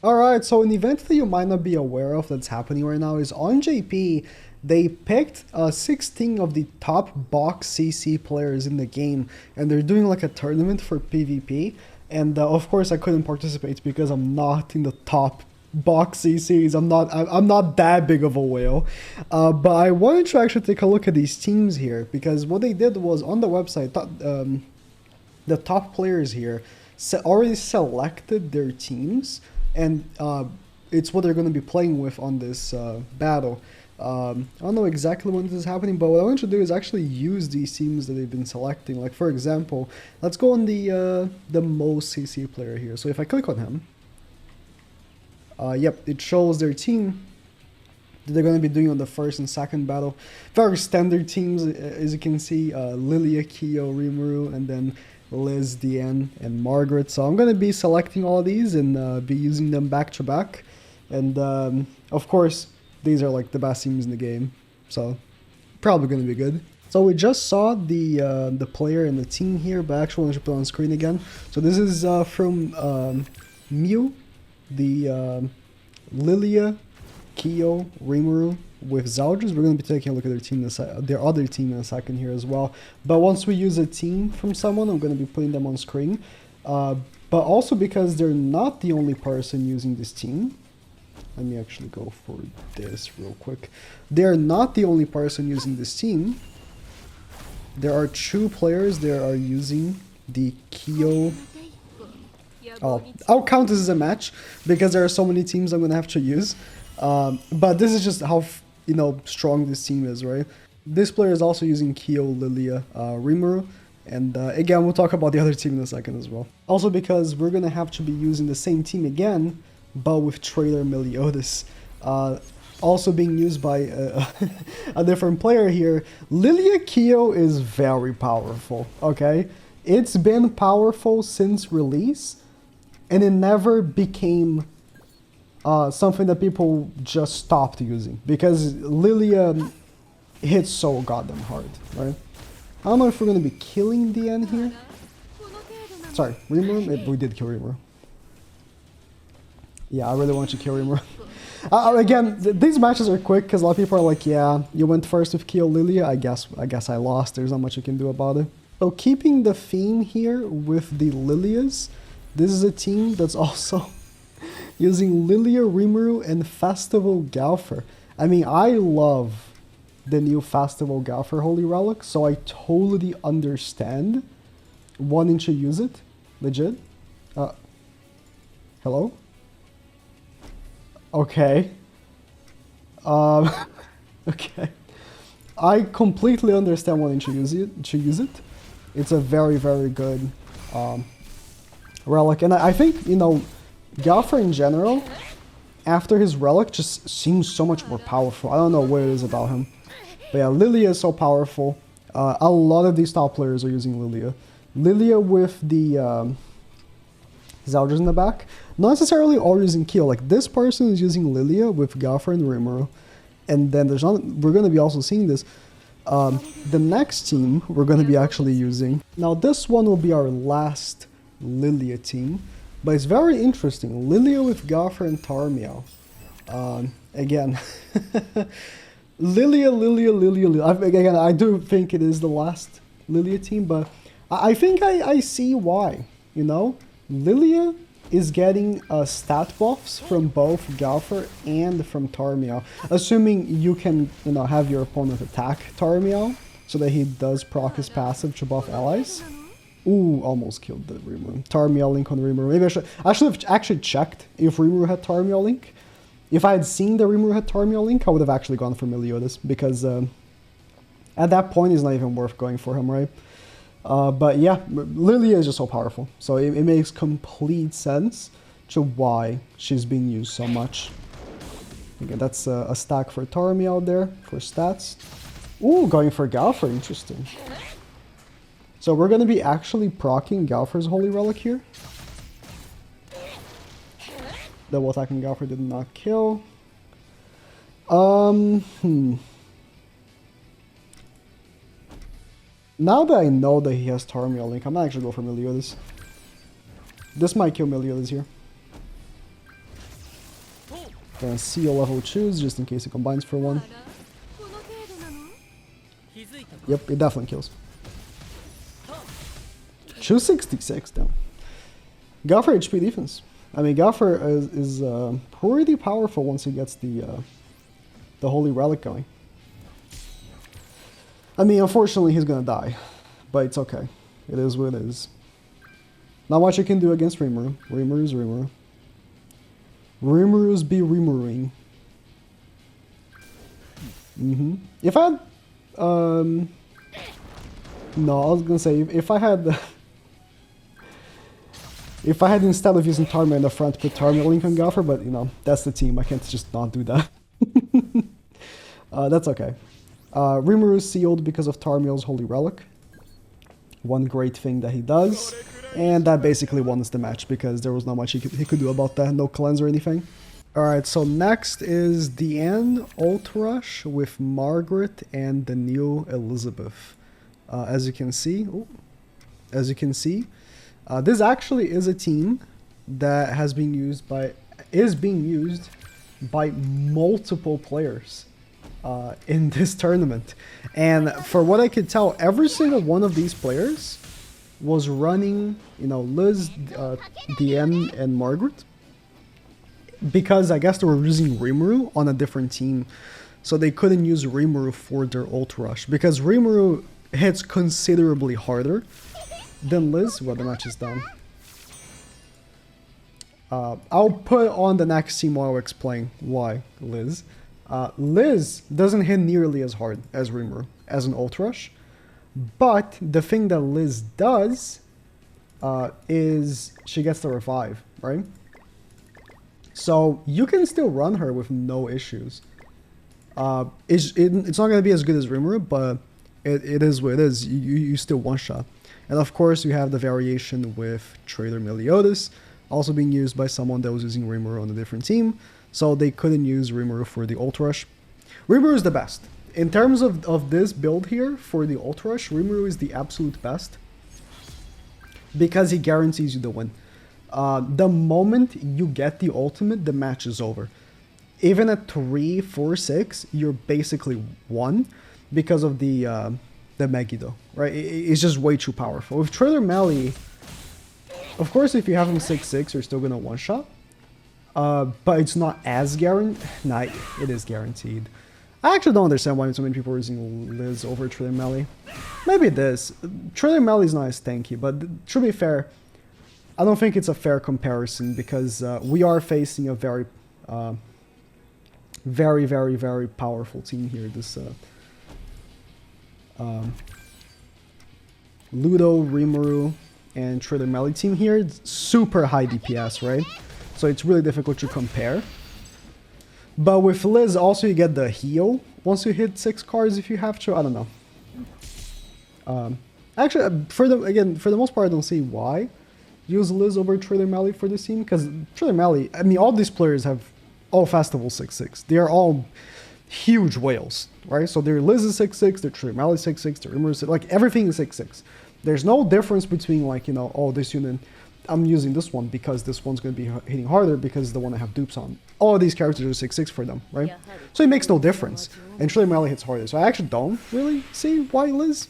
Alright, so an event that you might not be aware of that's happening right now is on JP, they picked 16 of the top box CC players in the game, and they're doing like a tournament for PvP, and of course I couldn't participate because I'm not in the top box CCs. I'm not that big of a whale, but I wanted to actually take a look at these teams here, because what they did was on the website, the top players here already selected their teams, and it's what they're going to be playing with on this battle. I don't know exactly when this is happening, but what I want to do is actually use these teams that they've been selecting. Like, for example, let's go on the most CC player here. So if I click on him, yep, it shows their team that they're going to be doing on the first and second battle. Very standard teams, as you can see, Lilia, Kyo, Rimuru, and then Liz, Diane, and Margaret. So I'm going to be selecting all of these and be using them back to back. And of course, these are like the best teams in the game. So probably going to be good. So we just saw the player and the team here, but I actually want to put it on screen again. So this is from Mew, the Lilia, Kyo, Rimuru with Zaldris. We're going to be taking a look at their team, their other team in a second here as well. But once we use a team from someone, I'm going to be putting them on screen. But also because they're not the only person using this team. Let me actually go for this real quick. They're not the only person using this team. There are 2 players that are using the Kyo. Oh, I'll count this as a match because there are so many teams I'm going to have to use. But this is just how strong this team is, right? This player is also using Kyo, Lilia, Rimuru, and again we'll talk about the other team in a second as well. Also because we're gonna have to be using the same team again, but with Trailer Meliodas, also being used by a different player here. Lilia Kyo is very powerful. Okay, it's been powerful since release, and it never became something that people just stopped using, because Lilia hits so goddamn hard, right? I don't know if we're going to be killing the end here. Sorry, Rimuru? We did kill Rimuru. Yeah, I really want you to kill Rimuru. Again, these matches are quick because a lot of people are like, yeah, you went first with Kyo Lilia. I guess I lost. There's not much you can do about it. So keeping the theme here with the Lilias, this is a team that's also using Lilia, Rimuru, and Festival Gowther. I mean, I love the new Festival Gowther Holy Relic, so I totally understand wanting to use it. Legit. Hello? Okay. Okay. I completely understand wanting to use it. It's a very, very good relic, and I think, Gowther in general, after his relic, just seems so much more powerful. I don't know what it is about him. But yeah, Lilia is so powerful. A lot of these top players are using Lilia. Lilia with the Zaldris in the back. Not necessarily all using Kyo. Like, this person is using Lilia with Gowther and Rimuru. And then we're going to be also seeing this. The next team we're going to be actually using. Now, this one will be our last Lilia team. But it's very interesting. Lilia with Gowther and Tarmiol. Again, Lilia. Again, I do think it is the last Lilia team, but I think I see why. Lilia is getting stat buffs from both Gowther and from Tarmiol, assuming you can, have your opponent attack Tarmiol so that he does proc his passive to buff allies. Ooh, almost killed the Rimuru. Tarmiol link on Rimuru. Maybe I should have actually checked if Rimuru had Tarmiol link. If I had seen the Rimuru had Tarmiol link, I would have actually gone for Meliodas, because at that point it's not even worth going for him, right? But yeah, Lilia is just so powerful. So it makes complete sense to why she's being used so much. Okay, that's a stack for Tarmiol there for stats. Ooh, going for Gowther, interesting. So we're going to be actually proccing Gowther's Holy Relic here. Double attacking Gowther did not kill. Now that I know that he has Tarmiol link, I'm not actually going for Meliodas. This might kill Meliodas here. Gonna seal level choose just in case it combines for one. Yep, it definitely kills. 266, damn. Gowther HP defense. I mean, Gowther is pretty powerful once he gets the Holy Relic going. I mean, unfortunately, he's gonna die, but it's okay. It is what it is. Not much you can do against Rimuru. Rimuru's Rimuru. Rimuru's be Rimuruing. If I had, no, I was gonna say if I had, if I had instead of using Tarmiol in the front, put Tarmiol link on Gowther, but you know that's the team. I can't just not do that. That's okay. Rimuru is sealed because of Tarmiol's Holy Relic. One great thing that he does, and that basically won us the match because there was not much he could do about that. No cleanse or anything. Alright, so next is the N Ult Rush with Margaret and the new Elizabeth. As you can see, this actually is a team that has been used by multiple players in this tournament, and for what I could tell, every single one of these players was running, you know, Liz, DN, and Margaret, because I guess they were using Rimuru on a different team, so they couldn't use Rimuru for their ult rush because Rimuru hits considerably harder than Liz. Well, the match is done. I'll put on the next team while I'll explain why Liz. Liz doesn't hit nearly as hard as Rimuru as an ult rush, but the thing that Liz does is she gets the revive, right? So you can still run her with no issues. It's not going to be as good as Rimuru, but it is what it is. You still one-shot. And of course you have the variation with Trader Meliodas, also being used by someone that was using Rimuru on a different team, so they couldn't use Rimuru for the ult rush. Rimuru is the best. In terms of this build here for the ult rush, Rimuru is the absolute best because he guarantees you the win. The moment you get the ultimate, the match is over. Even at 3, 4, 6, you're basically won because of the Megiddo, right? It's just way too powerful. With Trader Melee, of course, if you have him 6-6, you're still gonna one-shot. But it's not as guaranteed. Nah, it is guaranteed. I actually don't understand why so many people are using Liz over Trader Melee. Maybe it is. Trader Melee is not as tanky, but to be fair, I don't think it's a fair comparison because we are facing a very, very powerful team here. This Ludo, Rimuru, and Trader Melee team here. It's super high DPS, right? So it's really difficult to compare. But with Liz, also you get the heal once you hit 6 cards if you have to. I don't know. Actually, for the most part, I don't see why use Liz over Trader Melee for this team, because Trader Melee, I mean, all these players have all Festival 6-6. They are all huge whales, right? So their Liz is 6-6, their Trader Melee 6-6, their Rimuru is 6, like everything is 6-6. There's no difference between like, you know, oh, this unit, I'm using this one because this one's going to be hitting harder because the one I have dupes on. All these characters are 6-6 for them, right? So it makes no difference. And Trader Melee hits harder. So I actually don't really see why Liz.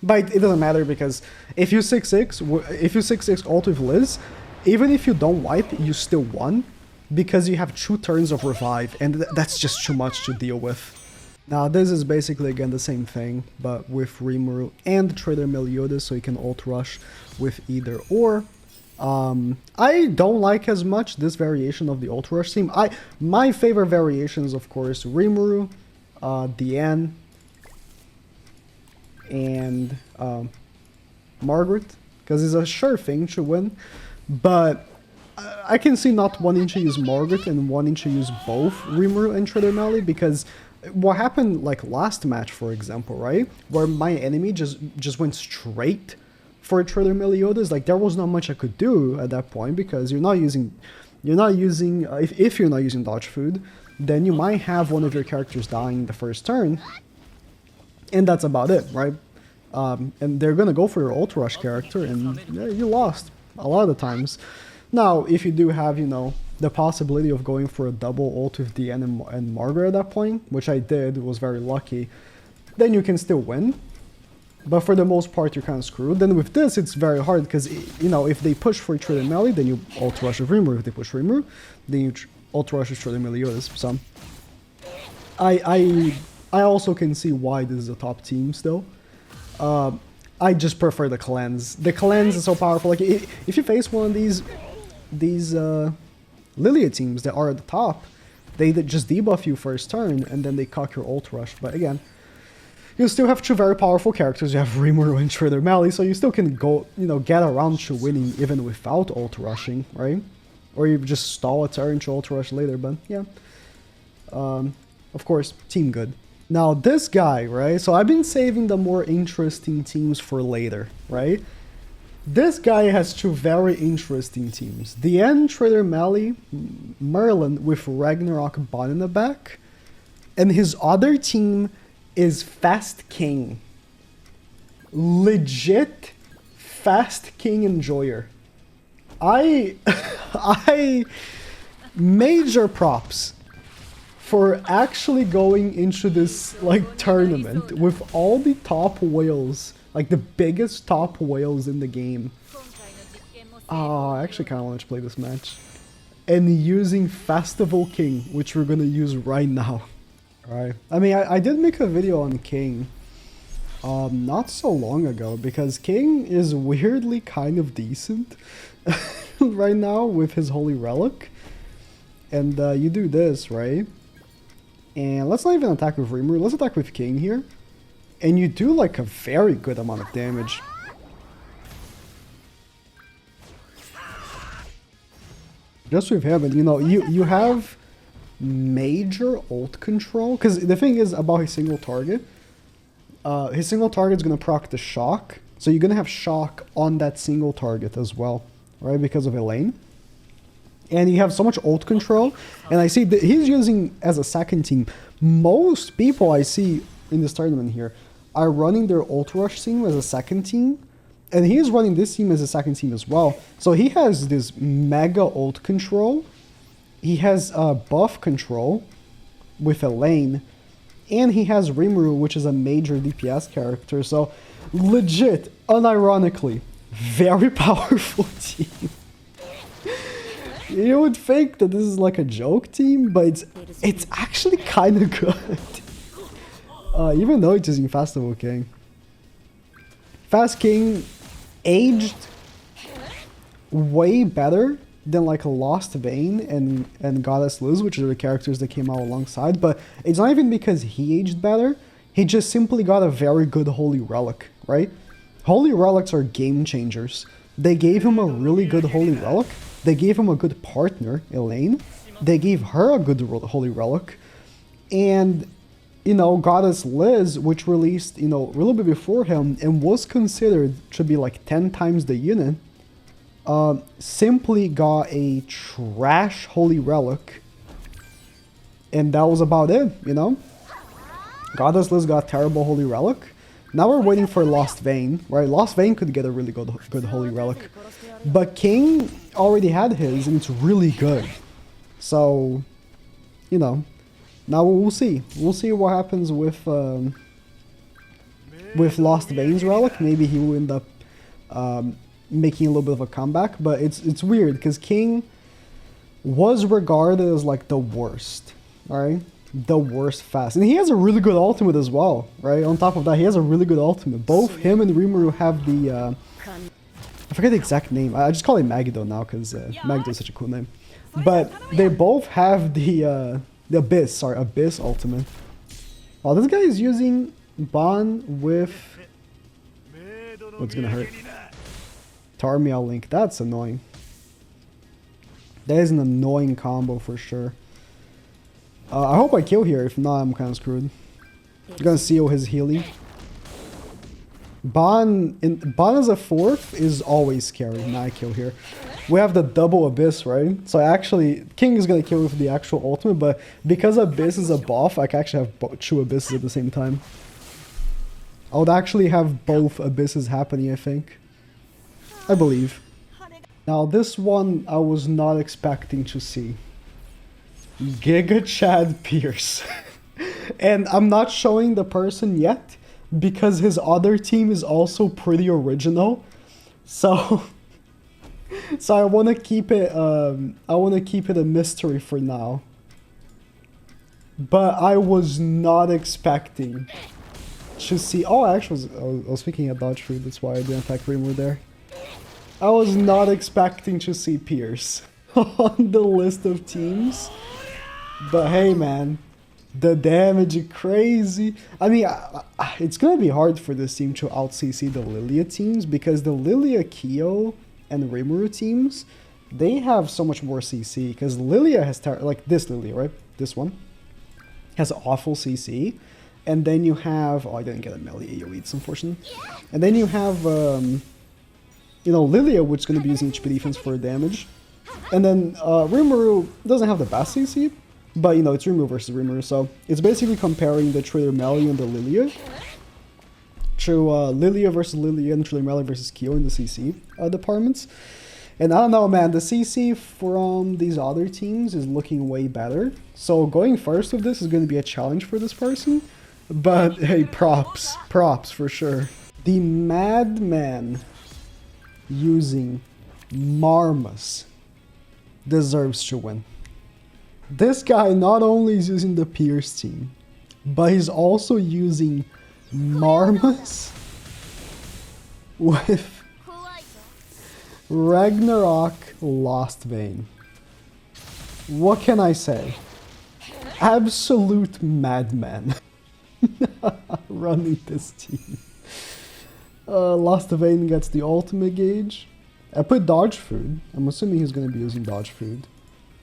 But it doesn't matter because if you 6-6 ult with Liz, even if you don't wipe, you still won because you have 2 turns of revive, and that's just too much to deal with. Now this is basically again the same thing, but with Rimuru and Trader Meliodas, so you can ult rush with either or. I don't like as much this variation of the ult rush team. My favorite variation is of course Rimuru, Diane, and Margaret, because it's a sure thing to win, but I can see not wanting to use Margaret and wanting to use both Rimuru and Trader Melee, because what happened like last match, for example, right, where my enemy just went straight for Trader Meliodas, like there was not much I could do at that point, because if you're not using dodge food, then you might have one of your characters dying the first turn, and that's about it, right? And they're gonna go for your ult rush character, and yeah, you lost a lot of the times. Now, if you do have, you know, the possibility of going for a double ult with DN and Margaret at that point, which I did, was very lucky, then you can still win. But for the most part, you're kind of screwed. Then with this, it's very hard because, you know, if they push for Trade Melee, then you ult rush with Rimuru. If they push for Rimuru, then you ult rush with Trade Meliodas. So, I also can see why this is a top team still. I just prefer the cleanse. The cleanse is so powerful. Like, if you face one of these Lilia teams that are at the top, they just debuff you first turn, and then they cock your ult rush. But again, you still have two very powerful characters. You have Rimuru and Trader Melee, so you still can go, you know, get around to winning even without ult rushing, right? Or you just stall a turn to ult rush later, but yeah. Of course, team good. Now this guy, right? So I've been saving the more interesting teams for later, right? This guy has two very interesting teams. The end Trader Melee, Merlin with Ragnarok Bot in the back, and his other team is Fast King. Legit Fast King enjoyer. I major props for actually going into this like tournament with all the top whales, like the biggest top whales in the game. Oh, I actually kind of want to play this match. And using Festival King, which we're gonna use right now. Alright, I mean, I did make a video on King not so long ago, because King is weirdly kind of decent right now with his Holy Relic. And you do this, right? And let's not even attack with Rimuru, let's attack with King here. And you do like a very good amount of damage. Just with him, and you know, you have major ult control, because the thing is about his single target is gonna proc the shock, so you're gonna have shock on that single target as well, right, because of Elaine. And you have so much ult control, and I see that he's using as a second team. Most people I see in this tournament here are running their ult rush team as a second team, and he is running this team as a second team as well. So he has this mega ult control. He has buff control with Elaine, and he has Rimuru, which is a major DPS character. So, legit, unironically, very powerful team. You would think that this is like a joke team, but it's actually kind of good. Even though it's using Festival King. Fast King aged way better than like Lost Vein and Goddess Liz, which are the characters that came out alongside. But it's not even because he aged better. He just simply got a very good Holy Relic, right? Holy Relics are game changers. They gave him a really good Holy Relic. They gave him a good partner, Elaine. They gave her a good Holy Relic. And, you know, Goddess Liz, which released, you know, a little bit before him and was considered to be like 10 times the unit, simply got a trash Holy Relic, and that was about it, you know? Goddess Liz got terrible Holy Relic. Now we're waiting for Lost Vein, right? Lost Vein could get a really good Holy Relic, but King already had his, and it's really good. So, you know, now we'll see. We'll see what happens with Lost Vein's relic. Maybe he will end up making a little bit of a comeback, but it's weird because King was regarded as like the worst, alright? The worst fast. And he has a really good ultimate as well, right? On top of that, he has a really good ultimate. Both him and Rimuru have the, I forget the exact name. I just call him Nagato now because Nagato is such a cool name. But they both have the Abyss, sorry, Abyss ultimate. Oh, this guy is using Bon with... What's gonna hurt? Tarmiol Link. That's annoying. That is an annoying combo for sure. I hope I kill here. If not, I'm kind of screwed. I'm gonna seal his healing. Bon as a fourth is always scary. Nah, I kill here. We have the double Abyss, right? So actually, King is gonna kill with the actual ultimate, but because Abyss is a buff, I can actually have two Abysses at the same time. I would actually have both Abysses happening, I think. I believe. Now this one I was not expecting to see. Giga Chad Pierce. And I'm not showing the person yet because his other team is also pretty original. So so I want to keep it a mystery for now. But I was not expecting to see. Oh, I actually was speaking at dodge food. That's why I didn't attack Rimuru there. I was not expecting to see Pierce on the list of teams. But hey, man, the damage is crazy. I mean, it's gonna be hard for this team to out CC the Lilia teams because the Lilia, Kyo, and Rimuru teams, they have so much more CC. Because Lilia has like this Lilia, right? This one has awful CC. And then you have, oh, I didn't get a melee AoE, it's unfortunate. And then you have, you know, Lilia, which is going to be using HP defense for damage. And then Rimuru doesn't have the best CC, but, you know, it's Rimuru versus Rimuru. So it's basically comparing the Trader Melee and the Lilia to Lilia versus Lilia and Trader Melee versus Kyo in the CC departments. And I don't know, man, the CC from these other teams is looking way better. So going first with this is going to be a challenge for this person. But hey, props for sure. The Madman using Marmus deserves to win. This guy not only is using the Pierce team, but he's also using Marmus with Ragnarok Lost Vein. What can I say? Absolute madman running this team. Lost Vein gets the ultimate gauge. I put dodge food. I'm assuming he's going to be using dodge food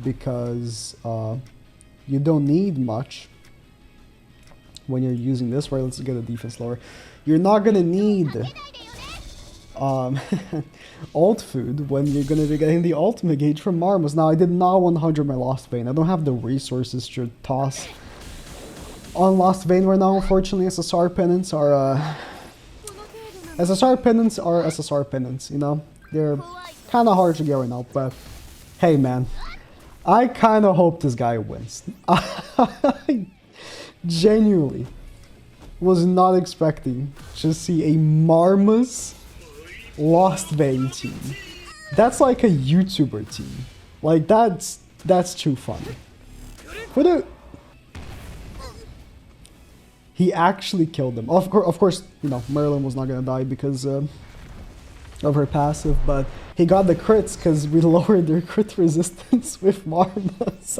because you don't need much when you're using this, right? Let's get a defense lower. You're not going to need ult food when you're going to be getting the ultimate gauge from Marmus. Now, I did not 100 my Lost Vein. I don't have the resources to toss on Lost Vein right now, unfortunately. SSR penance are SSR penance, you know? They're kind of hard to get right now, but hey, man. I kind of hope this guy wins. I genuinely was not expecting to see a Marmus Lost Vein team. That's like a YouTuber team. Like, that's too funny. He actually killed them. Of course, you know, Merlin was not gonna die because of her passive, but he got the crits because we lowered their crit resistance with Marmus.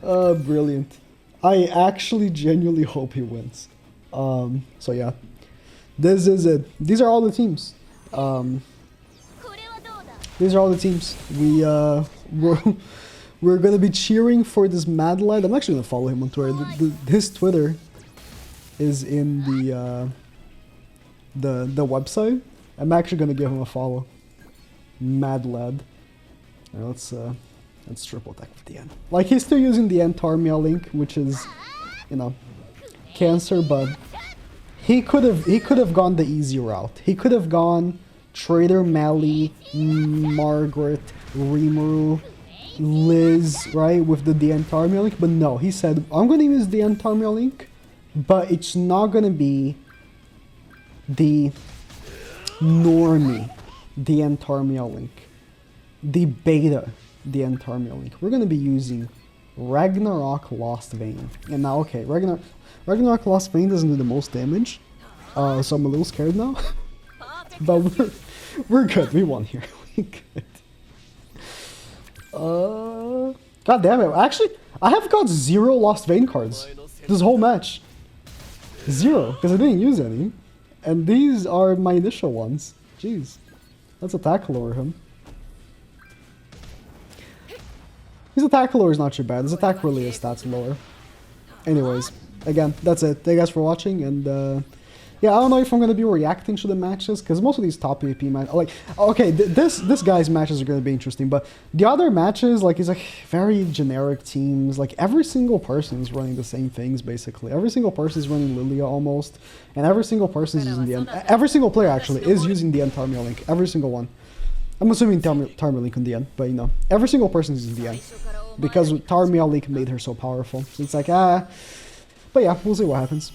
Brilliant. I actually genuinely hope he wins. So yeah. This is it. These are all the teams. These are all the teams. We're gonna be cheering for this Mad Lad. I'm actually gonna follow him on Twitter. His Twitter is in the website. I'm actually gonna give him a follow. Mad Lad. Right, let's triple attack with the end. Like, he's still using the end Tarmiol link, which is, you know, cancer, but he could have gone the easy route. He could have gone Trader Melee, Margaret, Rimuru, Liz, right, with the DN Tarmiol link, but no, he said, I'm gonna use the DN Tarmiol link, but it's not gonna be the normie DN Tarmiol link, the beta DN Tarmiol link. We're gonna be using Ragnarok Lost Vein. And now, okay, Ragnarok Lost Vein doesn't do the most damage, so I'm a little scared now. But we're good. We won here. We good. God damn it! Actually, I have got 0 Lost Vein cards this whole match. 0, because I didn't use any, and these are my initial ones. Jeez, let's attack lower him. His attack lower is not too bad. His attack really is stats lower. Anyways, again, that's it. Thank you guys for watching, and yeah, I don't know if I'm going to be reacting to the matches, because most of these top PvP matches, like, okay, this guy's matches are going to be interesting, but the other matches, like, it's like very generic teams. Like, every single person is running the same things, basically. Every single person is running Lilia almost, and every single person is using the end. Every single player, actually, is using the end Tarmiol link. Every single one. I'm assuming Tarmiol Link in the end, but you know, every single person is in the end. Because Tarmiol Link made her so powerful. So it's like, but yeah, we'll see what happens.